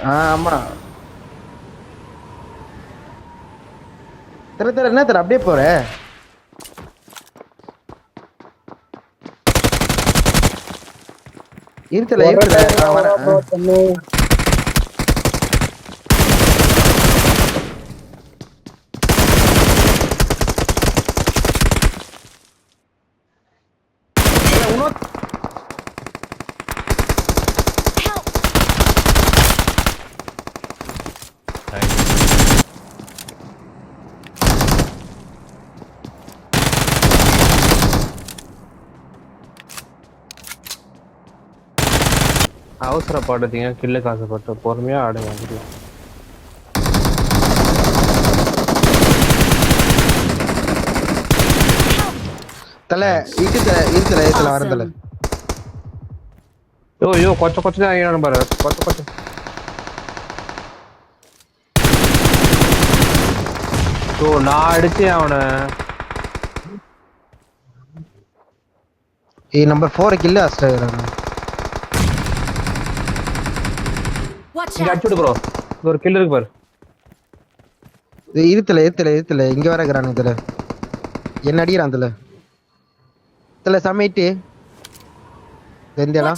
ஆமா. தெர என்ன தெர அப்படியே போற? இருத்தல வரேன். அவசரப்படுறீங்க, கில்ல காசுப்பட்டு பொறுமையா ஆடுங்க. தல இருத்தல வரேன் தல. யோ கொச்ச தான் பாரு. கொச்ச நான் அடிச்சேன் அவனை. நம்பர் 4 கில்ல அடிச்சிட்டாங்க. இங்க அடிச்சுடு ப்ரோ. ஒரு கில் இருக்கு பாரு. இருத்தல இங்க வர கிரான் இதுல. என்ன அடிக்கிறான் அதுல. தல சமைட்டு வெந்தேடா.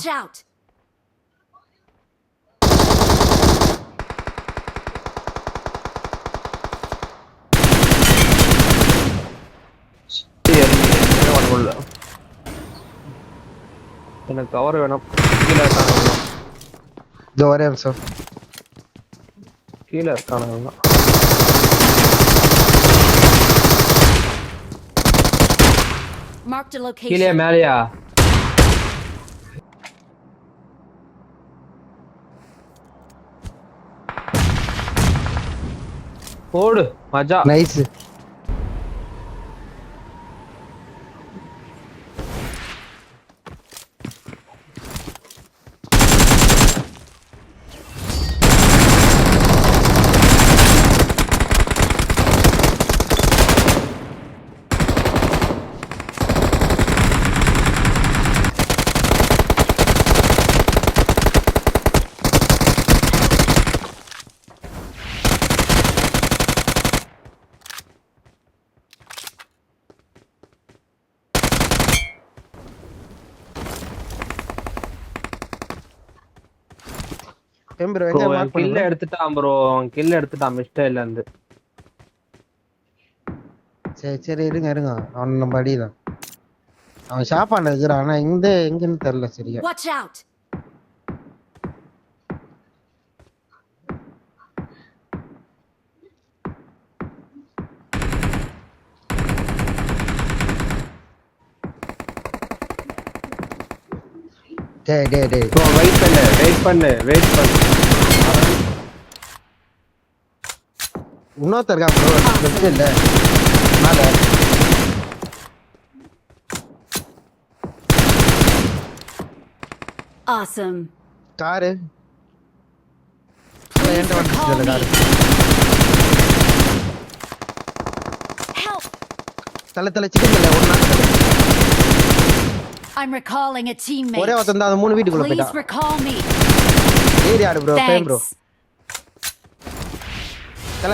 எனக்கு கவர் வேணும். கீழே இருக்கானுங்க. இதோ வரேன் சார். கீழே இருக்கானுங்க. கீழே மேலையா? போடு மஜா. நைஸ். கில்ல எடுத்துட்டான் ப்ரோ. அவன் கில்ல எடுத்துட்டான் மிஸ்டேக்ல இருந்து. சரி இருங்க. அவன் நம்ம அடிதான். அவன் ஷாப்பாண்ட இருக்கிறான். ஆனா எங்கன்னு தெரியல சரியா. டேய் ப்ரோ வெயிட் பண்ணு. இன்னொருத்தர் இருக்கா ப்ரோ. பிரச்சனை இல்ல. மேல Awesome. காரு என்கிட்ட வந்துச்சு காரு. தல சிக்கன் இல்ல ஒரு நாள். I'm recalling a teammate. ஒரே ஒருத்தன் தான். அந்த 3 வீட்டுக்குள்ள போய்ட்டான். Please recall me. ஏறி ஆடு ப்ரோ. Fame bro.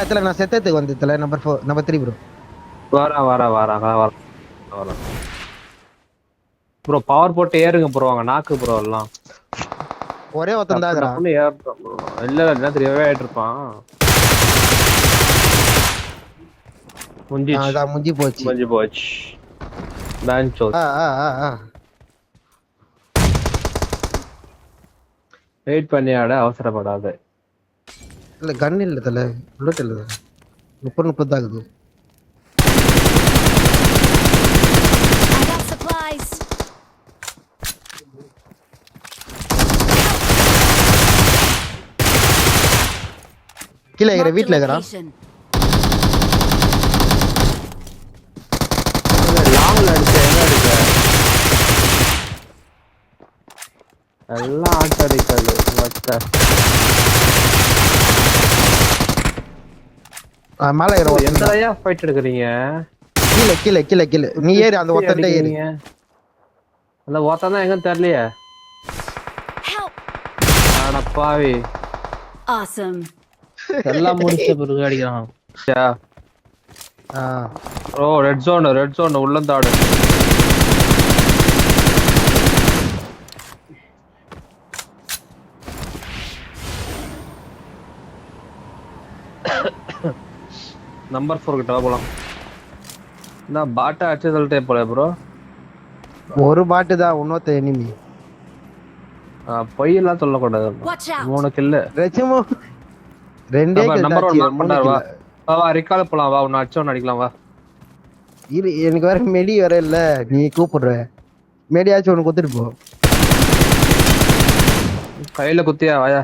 தல நான் செத்ததுக்கு வந்து தல நம்பர் 3 ப்ரோ. வாரா ப்ரோ. பவர் போட்டு ஏறுங்க ப்ரோ. அங்க நாக்கு ப்ரோ எல்லாம். ஒரே ஒருத்தன் தான் இருக்கறான். ஏறட்டும் ப்ரோ. இல்ல தெரியவே ஆயிட்டு இருப்பான். முஞ்சி போச்சு. பேன்சோ. வெயிட் பண்ணி ஆட அவசரப்படாத. இல்ல கன் இல்ல தல. புல்லட் இல்ல. 30 தான் ஆகுது. கீழ ஏற வீட்ல ஏறா. லாங்ல அடிச்ச எங்க அடிச்ச? எல்லாம் ஆட்டடிக்கல் வச்ச. மேல ஏற. எந்தரையா ஃபைட் எடுக்கறீங்க? கீழ நீ ஏறு. அந்த ஒத்தன்ட ஏறு. அந்த ஒத்தன் தான் எங்க தெரியலையே. அட பாவி. Awesome. எல்லாம் முடிச்ச பிறகு அடிக்கிறான். ஆ ப்ரோ ரெட் ஜோன் உள்ளந்தாடு. நம்பர் 4 கிட்ட போலாம். நான் பாட்டா அடிச்சு சொல்லிட்டே போல ப்ரோ. ஒரு பாட்டு தான் இன்னொருத்த எனிமி. பொய்யெல்லாம் சொல்லக்கூடாது. Watch out. 3 கில்லு. ரெச்சுமோ ரெண்டே நம்பர் 1 கில் மார்க் பண்ணாரு. வா வா ரிகால் போலாம். வா உன்னை அடிச்சோன்னு அடிக்கலாம். வா இரு, எனக்கு வேற மெடி வேற இல்ல. நீ கூப்பிடுற மெடியாச்சும் ஒன்று குத்துட்டு போ. கையில குத்தியா வாயா.